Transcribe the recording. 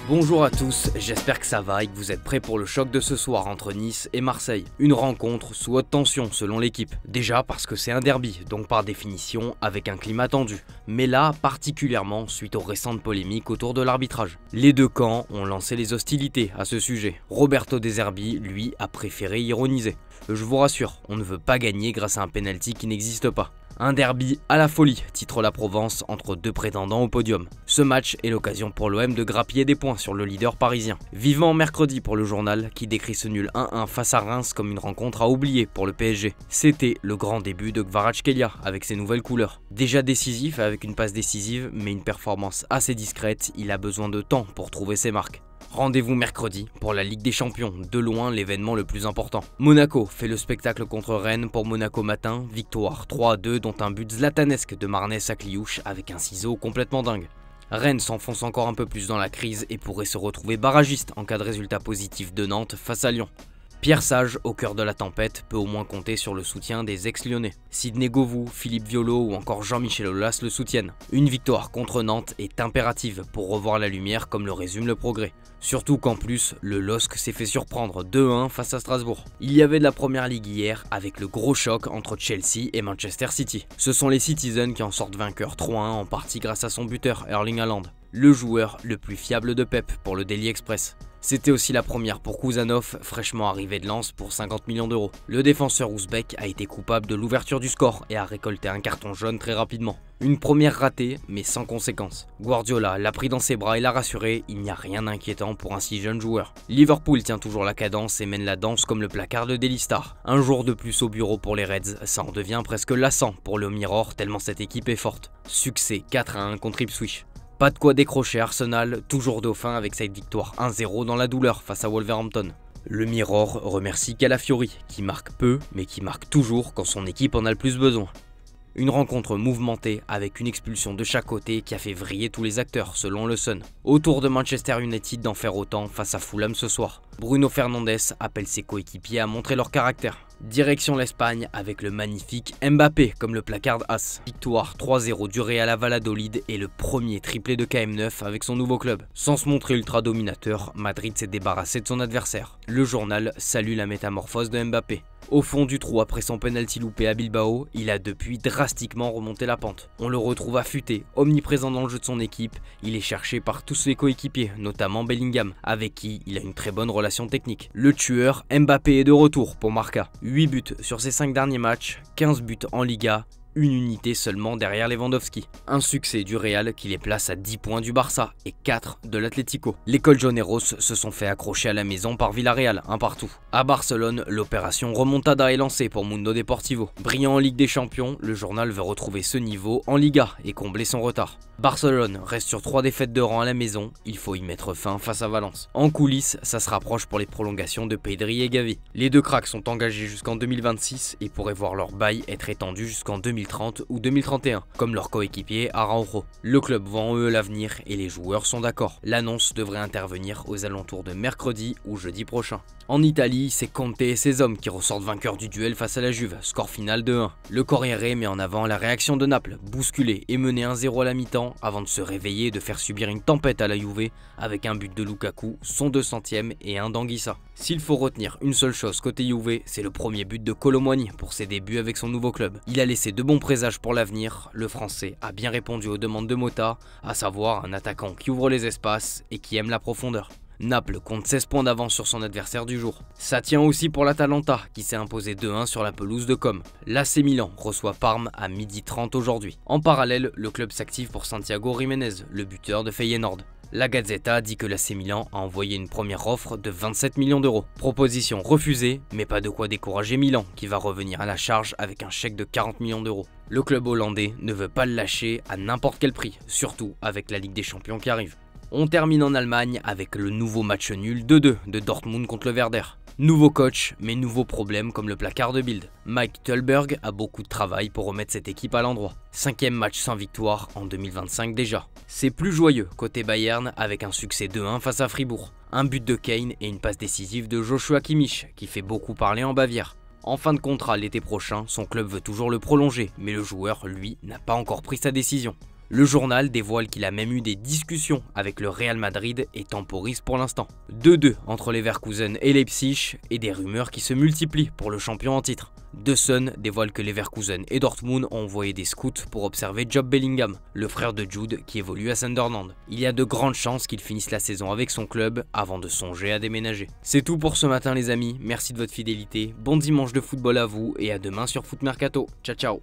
Bonjour à tous, j'espère que ça va et que vous êtes prêts pour le choc de ce soir entre Nice et Marseille. Une rencontre sous haute tension selon l'équipe. Déjà parce que c'est un derby, donc par définition avec un climat tendu. Mais là, particulièrement suite aux récentes polémiques autour de l'arbitrage. Les deux camps ont lancé les hostilités à ce sujet. Roberto De Zerbi, lui, a préféré ironiser. Je vous rassure, on ne veut pas gagner grâce à un penalty qui n'existe pas. Un derby à la folie, titre la Provence, entre deux prétendants au podium. Ce match est l'occasion pour l'OM de grappiller des points sur le leader parisien. Vivement mercredi pour le journal qui décrit ce nul 1-1 face à Reims comme une rencontre à oublier pour le PSG. C'était le grand début de Kvaratskhelia avec ses nouvelles couleurs. Déjà décisif avec une passe décisive mais une performance assez discrète, il a besoin de temps pour trouver ses marques. Rendez-vous mercredi pour la Ligue des Champions, de loin l'événement le plus important. Monaco fait le spectacle contre Rennes pour Monaco matin, victoire 3-2 dont un but zlatanesque de Marnès à Kliouche avec un ciseau complètement dingue. Rennes s'enfonce encore un peu plus dans la crise et pourrait se retrouver barragiste en cas de résultat positif de Nantes face à Lyon. Pierre Sage, au cœur de la tempête, peut au moins compter sur le soutien des ex-lyonnais. Sidney Govou, Philippe Violo ou encore Jean-Michel Aulas le soutiennent. Une victoire contre Nantes est impérative pour revoir la lumière comme le résume le Progrès. Surtout qu'en plus, le LOSC s'est fait surprendre 2-1 face à Strasbourg. Il y avait de la première ligue hier avec le gros choc entre Chelsea et Manchester City. Ce sont les Citizens qui en sortent vainqueurs 3-1 en partie grâce à son buteur Erling Haaland, le joueur le plus fiable de Pep pour le Daily Express. C'était aussi la première pour Kouzanov, fraîchement arrivé de Lens pour 50 millions d'euros. Le défenseur ouzbek a été coupable de l'ouverture du score et a récolté un carton jaune très rapidement. Une première ratée, mais sans conséquence. Guardiola l'a pris dans ses bras et l'a rassuré, il n'y a rien d'inquiétant pour un si jeune joueur. Liverpool tient toujours la cadence et mène la danse comme le placard de Daily Star. Un jour de plus au bureau pour les Reds, ça en devient presque lassant pour le Mirror tellement cette équipe est forte. Succès 4-1 contre Ipswich. Pas de quoi décrocher Arsenal, toujours dauphin avec cette victoire 1-0 dans la douleur face à Wolverhampton. Le Mirror remercie Calafiori, qui marque peu, mais qui marque toujours quand son équipe en a le plus besoin. Une rencontre mouvementée avec une expulsion de chaque côté qui a fait vriller tous les acteurs selon le Sun. Autour de Manchester United d'en faire autant face à Fulham ce soir. Bruno Fernandes appelle ses coéquipiers à montrer leur caractère. Direction l'Espagne avec le magnifique Mbappé comme le placard as. Victoire 3-0 du Real à Valladolid et le premier triplé de KM9 avec son nouveau club. Sans se montrer ultra dominateur, Madrid s'est débarrassé de son adversaire. Le journal salue la métamorphose de Mbappé. Au fond du trou après son penalty loupé à Bilbao, il a depuis drastiquement remonté la pente. On le retrouve affûté, omniprésent dans le jeu de son équipe, il est cherché par tous ses coéquipiers, notamment Bellingham, avec qui il a une très bonne relation technique. Le tueur, Mbappé est de retour pour Marca. 8 buts sur ses 5 derniers matchs, 15 buts en Liga, une unité seulement derrière Lewandowski. Un succès du Real qui les place à 10 points du Barça et 4 de l'Atlético. Les Colchoneros se sont fait accrocher à la maison par Villarreal, un partout. À Barcelone, l'opération Remontada est lancée pour Mundo Deportivo. Brillant en Ligue des Champions, le journal veut retrouver ce niveau en Liga et combler son retard. Barcelone reste sur 3 défaites de rang à la maison, il faut y mettre fin face à Valence. En coulisses, ça se rapproche pour les prolongations de Pedri et Gavi. Les deux cracks sont engagés jusqu'en 2026 et pourraient voir leur bail être étendu jusqu'en 2030 ou 2031, comme leur coéquipier Araujo. Le club voit en eux l'avenir et les joueurs sont d'accord. L'annonce devrait intervenir aux alentours de mercredi ou jeudi prochain. En Italie, c'est Conte et ses hommes qui ressortent vainqueurs du duel face à la Juve, score final de 1. Le Corriere met en avant la réaction de Naples, bousculé et mené 1-0 à la mi-temps avant de se réveiller et de faire subir une tempête à la Juve avec un but de Lukaku, son 200e et un d'Anguissa. S'il faut retenir une seule chose côté Juve, c'est le premier but de Kolo Muani pour ses débuts avec son nouveau club. Il a laissé de bons présages pour l'avenir, le Français a bien répondu aux demandes de Motta, à savoir un attaquant qui ouvre les espaces et qui aime la profondeur. Naples compte 16 points d'avance sur son adversaire du jour. Ça tient aussi pour l'Atalanta qui s'est imposé 2-1 sur la pelouse de Com. L'AC Milan reçoit Parme à 12h30 aujourd'hui. En parallèle, le club s'active pour Santiago Jiménez, le buteur de Feyenoord. La Gazzetta dit que l'AC Milan a envoyé une première offre de 27 millions d'euros. Proposition refusée, mais pas de quoi décourager Milan qui va revenir à la charge avec un chèque de 40 millions d'euros. Le club hollandais ne veut pas le lâcher à n'importe quel prix, surtout avec la Ligue des Champions qui arrive. On termine en Allemagne avec le nouveau match nul 2-2 de Dortmund contre le Werder. Nouveau coach, mais nouveaux problèmes comme le placard de Bild. Mike Tölberg a beaucoup de travail pour remettre cette équipe à l'endroit. 5e match sans victoire en 2025 déjà. C'est plus joyeux côté Bayern avec un succès 2-1 face à Fribourg. Un but de Kane et une passe décisive de Joshua Kimmich qui fait beaucoup parler en Bavière. En fin de contrat l'été prochain, son club veut toujours le prolonger, mais le joueur, lui, n'a pas encore pris sa décision. Le journal dévoile qu'il a même eu des discussions avec le Real Madrid et temporise pour l'instant. 2-2 entre Leverkusen et Leipzig et des rumeurs qui se multiplient pour le champion en titre. The Sun dévoile que Leverkusen et Dortmund ont envoyé des scouts pour observer Job Bellingham, le frère de Jude qui évolue à Sunderland. Il y a de grandes chances qu'il finisse la saison avec son club avant de songer à déménager. C'est tout pour ce matin les amis, merci de votre fidélité, bon dimanche de football à vous et à demain sur Foot Mercato. Ciao ciao.